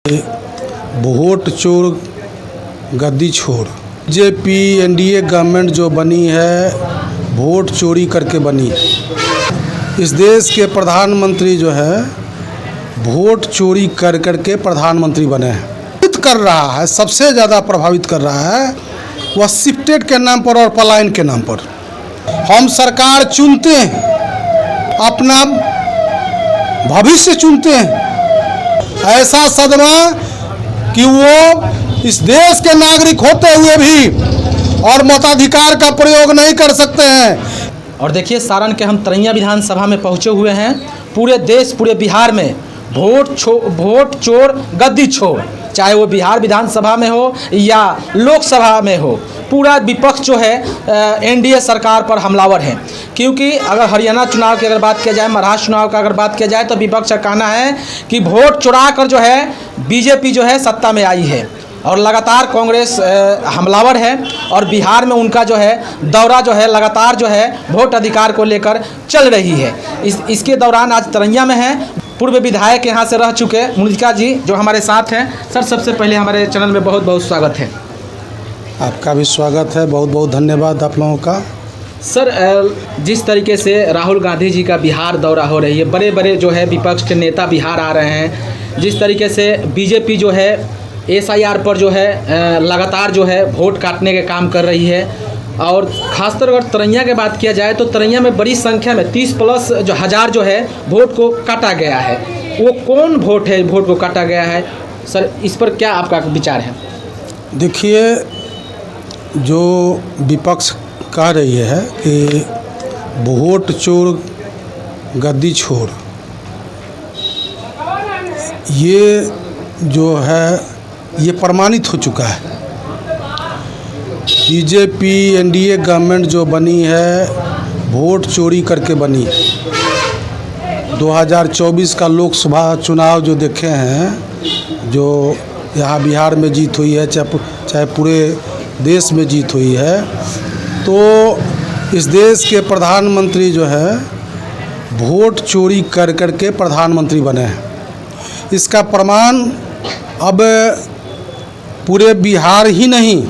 Vote चोर गद्दी छोड़। BJP NDA government जो बनी है वोट चोरी करके बनी। इस देश के प्रधानमंत्री जो है वोट चोरी कर करके प्रधानमंत्री बने हैं। कर रहा है, सबसे ज़्यादा प्रभावित कर रहा है वह शिफ्टेड के नाम पर और पलायन के नाम पर। हम सरकार चुनते हैं, अपना भविष्य चुनते हैं। ऐसा सदमा कि वो इस देश के नागरिक होते हुए भी और मताधिकार का प्रयोग नहीं कर सकते हैं। और देखिए, सारण के हम तरैया विधानसभा में पहुंचे हुए हैं। पूरे देश, पूरे बिहार में वोट चोर गद्दी छोड़, चाहे वो बिहार विधानसभा में हो या लोकसभा में हो, पूरा विपक्ष जो है एनडीए सरकार पर हमलावर है। क्योंकि अगर हरियाणा चुनाव की अगर बात किया जाए, महाराष्ट्र चुनाव का अगर बात किया जाए, तो विपक्ष का कहना है कि वोट चुरा कर जो है बीजेपी जो है सत्ता में आई है और लगातार कांग्रेस हमलावर है। और बिहार में उनका जो है दौरा जो है लगातार जो है वोट अधिकार को लेकर चल रही है। इसके दौरान आज तरैया में है। पूर्व विधायक यहाँ से रह चुके मुनिका जी जो हमारे साथ हैं। सर, सबसे पहले हमारे चैनल में बहुत बहुत स्वागत है। आपका भी स्वागत है, बहुत बहुत धन्यवाद आप लोगों का। सर, जिस तरीके से राहुल गांधी जी का बिहार दौरा हो रही है, बड़े बड़े जो है विपक्ष के नेता बिहार आ रहे हैं, जिस तरीके से बीजेपी जो है एसआईआर पर जो है लगातार जो है वोट काटने के काम कर रही है, और ख़ासतर अगर तरैया की बात किया जाए तो तरैया में बड़ी संख्या में 30+ जो हज़ार जो है वोट को काटा गया है। वो कौन वोट है, वोट को काटा गया है? सर, इस पर क्या आपका विचार है? देखिए, जो विपक्ष कह रही है कि वोट चोर गद्दी छोड़, ये जो है ये प्रमाणित हो चुका है। बीजेपी एनडीए गवर्नमेंट जो बनी है वोट चोरी करके बनी। 2024 का लोकसभा चुनाव जो देखे हैं, जो यहाँ बिहार में जीत हुई है, चाहे पूरे देश में जीत हुई है, तो इस देश के प्रधानमंत्री जो है वोट चोरी कर करके प्रधानमंत्री बने हैं। इसका प्रमाण अब पूरे बिहार ही नहीं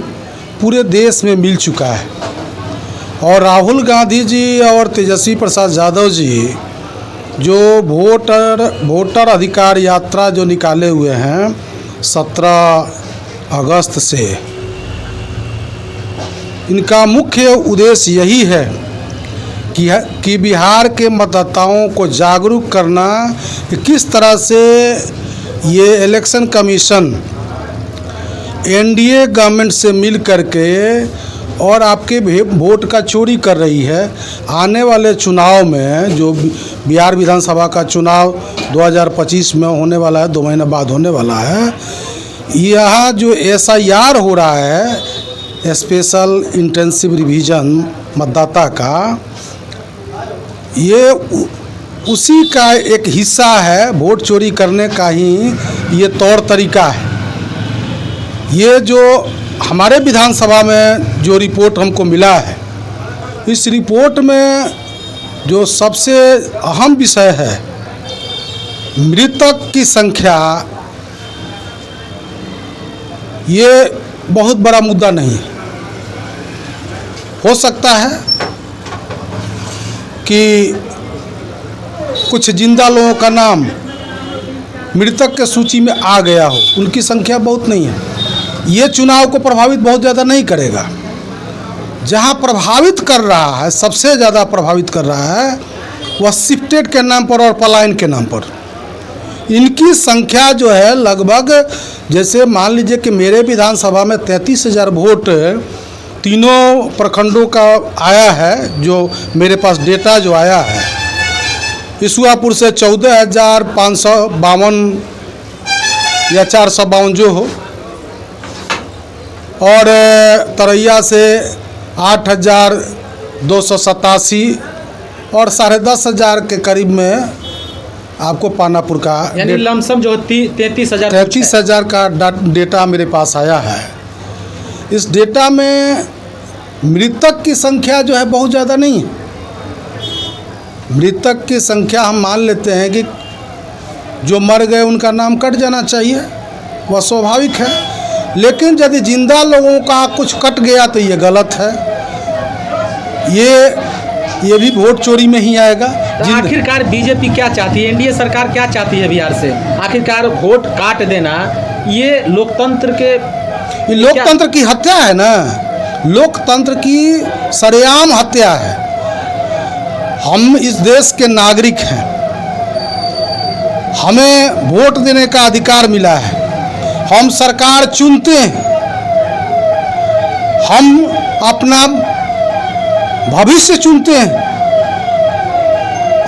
पूरे देश में मिल चुका है। और राहुल गांधी जी और तेजस्वी प्रसाद यादव जी जो वोटर अधिकार यात्रा जो निकाले हुए हैं 17 अगस्त से, इनका मुख्य उद्देश्य यही है कि बिहार के मतदाताओं को जागरूक करना कि किस तरह से ये इलेक्शन कमीशन एनडीए गवर्नमेंट से मिल करके और आपके वोट का चोरी कर रही है। आने वाले चुनाव में जो बिहार विधानसभा का चुनाव 2025 में होने वाला है, 2 महीने बाद होने वाला है, यहाँ जो एसआईआर हो रहा है, स्पेशल इंटेंसिव रिवीजन मतदाता का, ये उसी का एक हिस्सा है। वोट चोरी करने का ही ये तौर तरीका है। ये जो हमारे विधानसभा में जो रिपोर्ट हमको मिला है, इस रिपोर्ट में जो सबसे अहम विषय है, मृतक की संख्या, ये बहुत बड़ा मुद्दा नहीं है। हो सकता है कि कुछ जिंदा लोगों का नाम मृतक के सूची में आ गया हो, उनकी संख्या बहुत नहीं है। ये चुनाव को प्रभावित बहुत ज़्यादा नहीं करेगा। जहाँ प्रभावित कर रहा है, सबसे ज़्यादा प्रभावित कर रहा है, वह शिफ्टेड के नाम पर और पलायन के नाम पर। इनकी संख्या जो है लगभग, जैसे मान लीजिए कि मेरे विधानसभा में 33,000 वोट तीनों प्रखंडों का आया है, जो मेरे पास डेटा जो आया है। ईसुआपुर से 14,552 या 452 जो हो, और तरैया से 8,287 और 10,500 के करीब में आपको पानापुर का, यानी लमसम जो 33,000 का डेटा मेरे पास आया है। इस डेटा में मृतक की संख्या जो है बहुत ज़्यादा नहीं है। मृतक की संख्या हम मान लेते हैं कि जो मर गए उनका नाम कट जाना चाहिए, वह स्वाभाविक है। लेकिन यदि जिंदा लोगों का कुछ कट गया तो ये गलत है, ये भी वोट चोरी में ही आएगा। तो आखिरकार बीजेपी क्या चाहती है, एनडीए सरकार क्या चाहती है बिहार से? आखिरकार वोट काट देना ये लोकतंत्र की हत्या है ना, लोकतंत्र की सरेआम हत्या है। हम इस देश के नागरिक हैं, हमें वोट देने का अधिकार मिला है, हम सरकार चुनते हैं, हम अपना भविष्य चुनते हैं।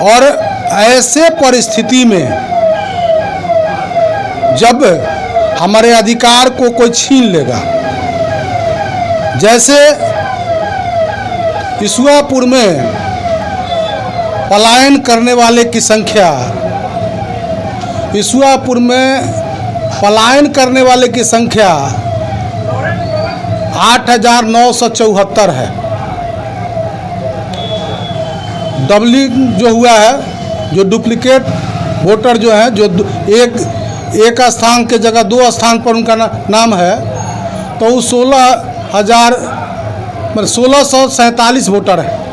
और ऐसे परिस्थिति में जब हमारे अधिकार को कोई छीन लेगा, जैसे इसुआपुर में पलायन करने वाले की संख्या, इसुआपुर में पलायन करने वाले की संख्या 8,974 है। डबलिंग जो हुआ है, जो डुप्लीकेट वोटर जो है, जो एक स्थान के जगह 2 स्थान पर उनका नाम है, तो वो 1647 वोटर है।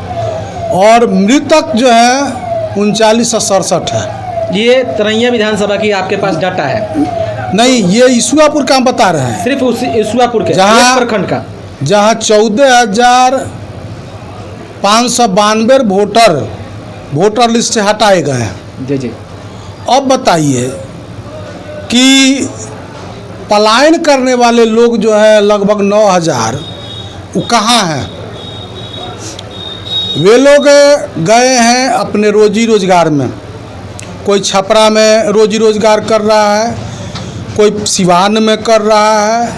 और मृतक जो है 3967 है। ये तरैया विधानसभा की आपके पास डाटा है? नहीं, ये इसुआपुर का हम बता रहे हैं, सिर्फ उस इसुआपुर के जहाँ प्रखंड का, जहाँ 14,592 वोटर लिस्ट से हटाए गए हैं। जी जी। अब बताइए कि पलायन करने वाले लोग जो है लगभग 9,000, वो कहाँ हैं? वे लोग गए हैं अपने रोजी रोजगार में। कोई छपरा में रोजी रोजगार कर रहा है, कोई सिवान में कर रहा है,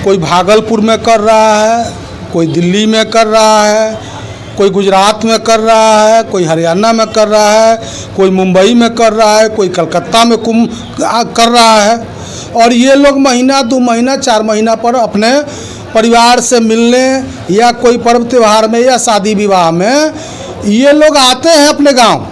कोई भागलपुर में कर रहा है, कोई दिल्ली में कर रहा है, कोई गुजरात में कर रहा है, कोई हरियाणा में कर रहा है, कोई मुंबई में कर रहा है, कोई कलकत्ता में कर रहा है। और ये लोग महीना 2 महीना 4 महीना पर अपने परिवार से मिलने या कोई पर्व त्यौहार में या शादी विवाह में ये लोग आते हैं अपने गांव।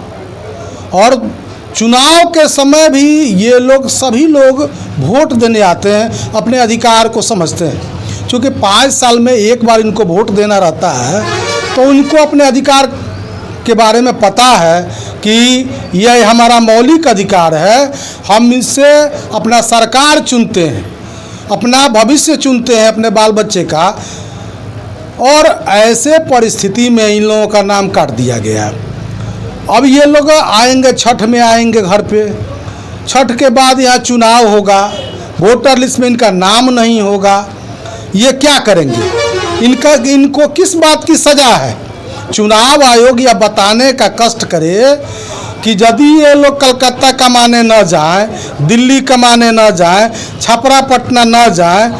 और चुनाव के समय भी ये लोग सभी लोग वोट देने आते हैं, अपने अधिकार को समझते हैं। क्योंकि 5 साल में एक बार इनको वोट देना रहता है, तो उनको अपने अधिकार के बारे में पता है कि यह हमारा मौलिक अधिकार है। हम इससे अपना सरकार चुनते हैं, अपना भविष्य चुनते हैं, अपने बाल बच्चे का। और ऐसे परिस्थिति में इन लोगों का नाम काट दिया गया। अब ये लोग आएंगे, छठ में आएंगे घर पे, छठ के बाद यहाँ चुनाव होगा, वोटर लिस्ट में इनका नाम नहीं होगा, ये क्या करेंगे? इनको किस बात की सज़ा है? चुनाव आयोग यह बताने का कष्ट करे कि यदि ये लोग कलकत्ता कमाने न जाएं, दिल्ली कमाने न जाएं, छपरा पटना न जाएं,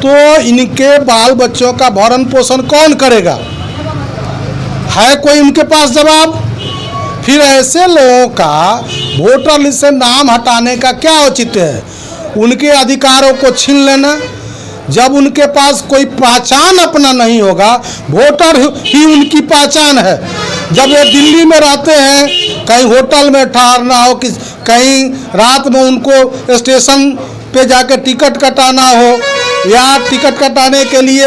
तो इनके बाल बच्चों का भरण पोषण कौन करेगा? है कोई इनके पास जवाब? फिर ऐसे लोगों का वोटर लिस्ट से नाम हटाने का क्या औचित्य है? उनके अधिकारों को छीन लेना। जब उनके पास कोई पहचान अपना नहीं होगा, वोटर ही उनकी पहचान है। जब ये दिल्ली में रहते हैं, कहीं होटल में ठहरना हो, कि कहीं रात में उनको स्टेशन पे जाकर टिकट कटाना हो, या टिकट कटाने के लिए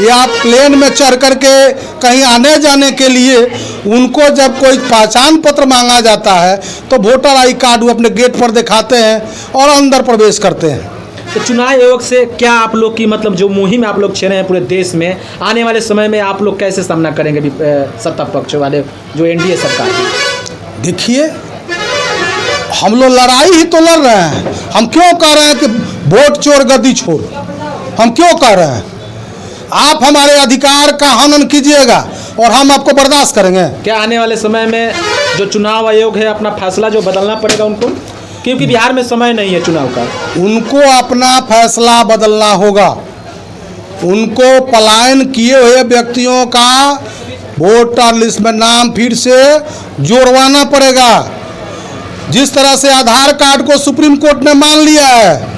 या प्लेन में चढ़ करके कहीं आने जाने के लिए उनको जब कोई पहचान पत्र मांगा जाता है, तो वोटर आई कार्ड वो अपने गेट पर दिखाते हैं और अंदर प्रवेश करते हैं। तो चुनाव आयोग से क्या आप लोग की मतलब जो मुहिम आप लोग छेड़े हैं पूरे देश में, आने वाले समय में आप लोग कैसे सामना करेंगे सत्ता पक्ष वाले जो एनडीए सरकार है? देखिए, हम लोग लड़ाई ही तो लड़ रहे हैं। हम क्यों कह रहे हैं कि वोट चोर गद्दी छोड़? हम क्यों कह रहे हैं? आप हमारे अधिकार का हनन कीजिएगा और हम आपको बर्दाश्त करेंगे। क्या आने वाले समय में जो चुनाव आयोग है अपना फैसला जो बदलना पड़ेगा उनको, क्योंकि बिहार में समय नहीं है चुनाव का? उनको अपना फैसला बदलना होगा। उनको पलायन किए हुए व्यक्तियों का वोटर लिस्ट में नाम फिर से जोड़वाना पड़ेगा। जिस तरह से आधार कार्ड को सुप्रीम कोर्ट ने मान लिया है,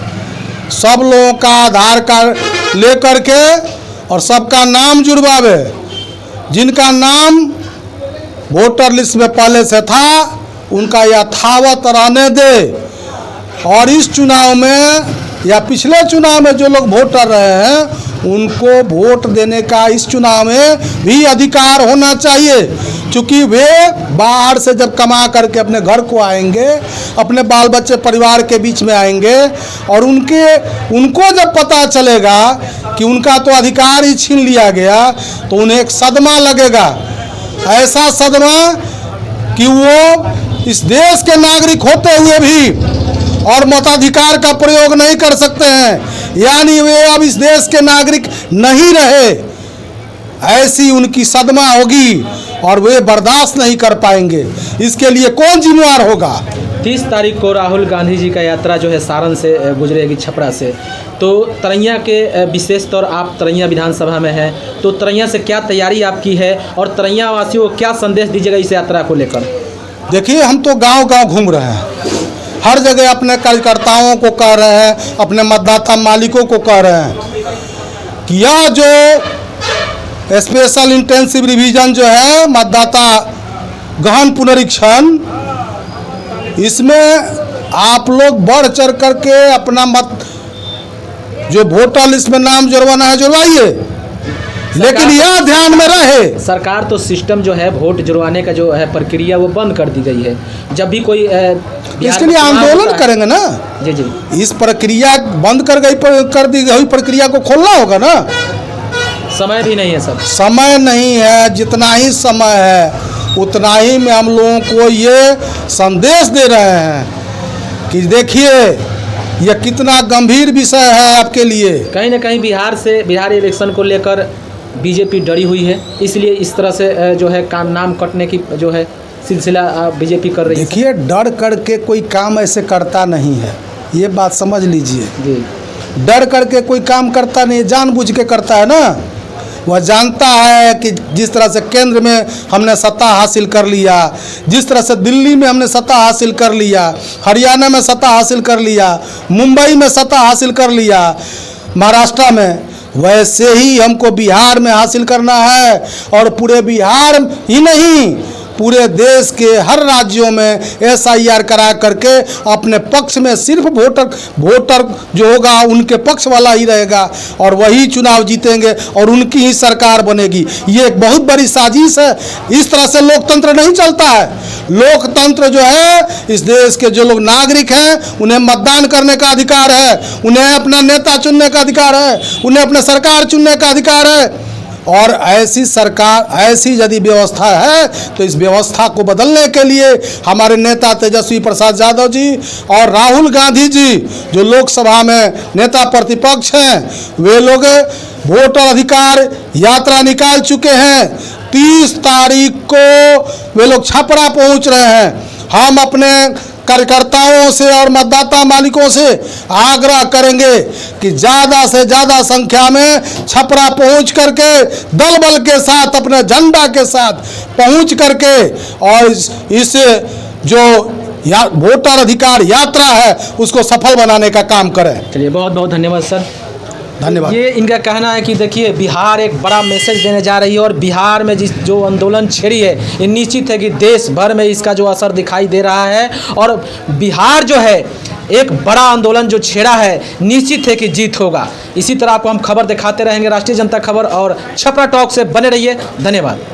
सब लोगों का आधार कार्ड लेकर के और सबका नाम जुड़वावे। जिनका नाम वोटर लिस्ट में पहले से था उनका यथावत रहने दे। और इस चुनाव में या पिछले चुनाव में जो लोग वोट कर रहे हैं उनको वोट देने का इस चुनाव में भी अधिकार होना चाहिए, क्योंकि वे बाहर से जब कमा करके अपने घर को आएंगे, अपने बाल बच्चे परिवार के बीच में आएंगे और उनको जब पता चलेगा कि उनका तो अधिकार ही छीन लिया गया तो उन्हें एक सदमा लगेगा, ऐसा सदमा कि वो इस देश के नागरिक होते हुए भी और मताधिकार का प्रयोग नहीं कर सकते हैं, यानी वे अब इस देश के नागरिक नहीं रहे, ऐसी उनकी सदमा होगी और वे बर्दाश्त नहीं कर पाएंगे। इसके लिए कौन जिम्मेवार होगा? 30 तारीख को राहुल गांधी जी का यात्रा जो है सारण से गुजरेगी, छपरा से। तो तरैया के विशेष तौर आप तरैया विधानसभा में हैं, तो तरैया से क्या तैयारी आपकी है और तरैया वासियों को क्या संदेश दीजिएगा इस यात्रा को लेकर? देखिए, हम तो गांव-गांव घूम रहे हैं, हर जगह अपने कार्यकर्ताओं को कह रहे हैं, अपने मतदाता मालिकों को कह रहे हैं कि यह जो स्पेशल इंटेंसिव रिवीजन जो है, मतदाता गहन पुनरीक्षण, इसमें आप लोग बढ़ चढ़ करके अपना मत जो वोटर लिस्ट में नाम जुड़वाना है जुड़वाइए, लेकिन यह ध्यान में रहे सरकार तो सिस्टम जो है वोट जुड़वाने का जो है प्रक्रिया वो बंद कर दी गई है। जब भी कोई इसके लिए आंदोलन करेंगे ना। जी जी, इस प्रक्रिया बंद कर दी गई प्रक्रिया को खोलना होगा ना। समय भी नहीं है सर, समय नहीं है, जितना ही समय है उतना ही में हम लोगों को ये संदेश दे रहे हैं कि देखिए यह कितना गंभीर विषय है आपके लिए। कहीं ना कहीं बिहार इलेक्शन को लेकर बीजेपी डरी हुई है, इसलिए इस तरह से जो है काम नाम कटने की जो है सिलसिला बीजेपी कर रही है। देखिए, डर करके कोई काम ऐसे करता नहीं है, ये बात समझ लीजिए जी। डर करके कोई काम करता नहीं, जानबूझ के करता है ना। वह जानता है कि जिस तरह से केंद्र में हमने सत्ता हासिल कर लिया, जिस तरह से दिल्ली में हमने सत्ता हासिल कर लिया, हरियाणा में सत्ता हासिल कर लिया, मुंबई में सत्ता हासिल कर लिया, महाराष्ट्र में, वैसे ही हमको बिहार में हासिल करना है। और पूरे बिहार ही नहीं, पूरे देश के हर राज्यों में SIR करा करके अपने पक्ष में सिर्फ वोटर जो होगा उनके पक्ष वाला ही रहेगा और वही चुनाव जीतेंगे और उनकी ही सरकार बनेगी। ये एक बहुत बड़ी साजिश है। इस तरह से लोकतंत्र नहीं चलता है। लोकतंत्र जो है, इस देश के जो लोग नागरिक हैं उन्हें मतदान करने का अधिकार है, उन्हें अपना नेता चुनने का अधिकार है, उन्हें अपने सरकार चुनने का अधिकार है। और ऐसी सरकार, ऐसी यदि व्यवस्था है तो इस व्यवस्था को बदलने के लिए हमारे नेता तेजस्वी प्रसाद यादव जी और राहुल गांधी जी जो लोकसभा में नेता प्रतिपक्ष हैं, वे लोग वोटर अधिकार यात्रा निकाल चुके हैं। 30 तारीख को वे लोग छपरा पहुंच रहे हैं। हम अपने कार्यकर्ताओं से और मतदाता मालिकों से आग्रह करेंगे कि ज़्यादा से ज़्यादा संख्या में छपरा पहुंच करके दल बल के साथ, अपने झंडा के साथ पहुंच करके और इस जो वोटर अधिकार यात्रा है उसको सफल बनाने का काम करें। चलिए, बहुत बहुत धन्यवाद सर। धन्यवाद। ये इनका कहना है कि देखिए बिहार एक बड़ा मैसेज देने जा रही है और बिहार में जो आंदोलन छेड़ी है ये निश्चित है कि देश भर में इसका जो असर दिखाई दे रहा है और बिहार जो है एक बड़ा आंदोलन जो छेड़ा है, निश्चित है कि जीत होगा। इसी तरह आपको हम खबर दिखाते रहेंगे, राष्ट्रीय जनता खबर और छपरा टॉक से बने रहिए। धन्यवाद।